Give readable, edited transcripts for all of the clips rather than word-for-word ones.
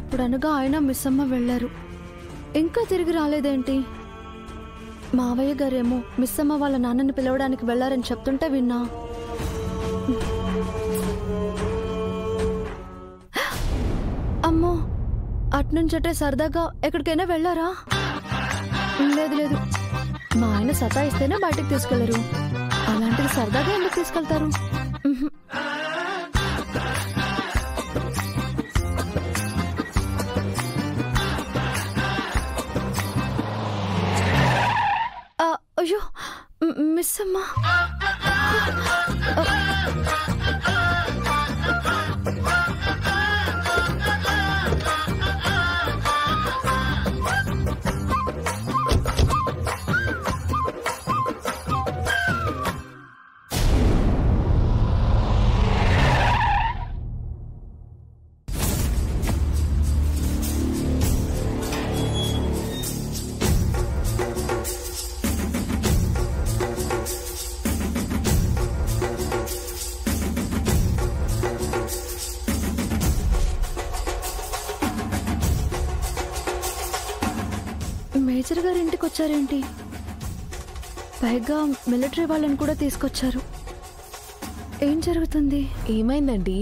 అప్పుడనగా ఆయన మిస్సమ్మ వెళ్లారు. ఇంకా తిరిగి రాలేదేంటి? మావయ్య గారేమో మిస్సమ్మ వాళ్ళ నాన్నని పిలవడానికి వెళ్లారని చెప్తుంటే విన్నా. అమ్మో, అట్నుంచటే సరదాగా ఎక్కడికైనా వెళ్లారా? లేదు లేదు, మా ఆయన సతాయిస్తేనే బయటికి తీసుకెళ్లరు. అలాంటిది సరదాగా ఎందుకు తీసుకెళ్తారు? అయ్యో మిస్ అమ్మా, మేజర్ గారి ఇంటికి వచ్చారేంటి? పైగా మిలిటరీ వాళ్ళని కూడా తీసుకొచ్చారు. ఏం జరుగుతుంది? ఏమైందండి?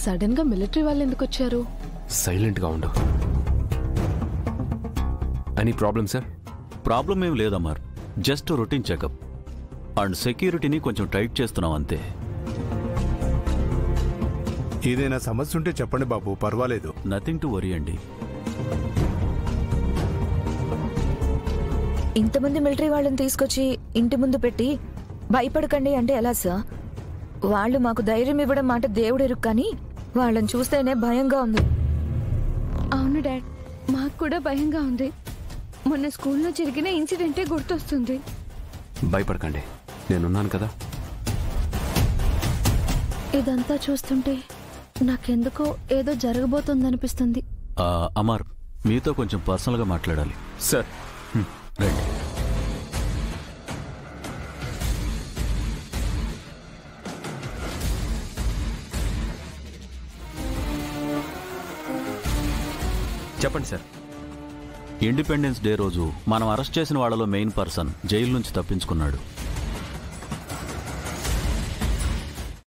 సడన్ గా మిలిటరీ వాళ్ళు ఎందుకు వచ్చారు? సైలెంట్ గా ఉండు. Any problem sir? ప్రాబ్లం ఏం లేదమ్మా, జస్ట్ రొటీన్ చెకప్ అండ్ సెక్యూరిటీని కొంచెం టైట్ చేస్తున్నాం అంతే. ఏదైనా సమస్య ఉంటే చెప్పండి బాబు, పర్వాలేదు. నథింగ్ టు వరీ అండి. ఇంతమంది మిలిటరీ వాళ్ళని తీసుకొచ్చి ఇంటి ముందు పెట్టి భయపడకండి అంటే ఎలా సార్? వాళ్ళు మాకు ధైర్యం ఇవ్వడం మాట దేవుడెరుకు, కానీ వాళ్ళని చూస్తేనే భయంగా ఉంది. అవును డాడ్, మాకు కూడా భయంగా ఉంది. మొన్న స్కూల్లో జరిగిన ఇన్సిడెంటే గుర్తొస్తుంది. భయపడకండి, నేనున్నాను కదా. ఇదంతా చూస్తుంటే నాకెందుకో ఏదో జరగబోతోందనిపిస్తుంది. అమర్, మీతో కొంచెం పర్సనల్గా మాట్లాడాలి. Sir right. చెప్పండి సార్. ఇండిపెండెన్స్ డే రోజు మనం అరెస్ట్ చేసిన వాళ్ళలో మెయిన్ పర్సన్ జైలు నుంచి తప్పించుకున్నాడు.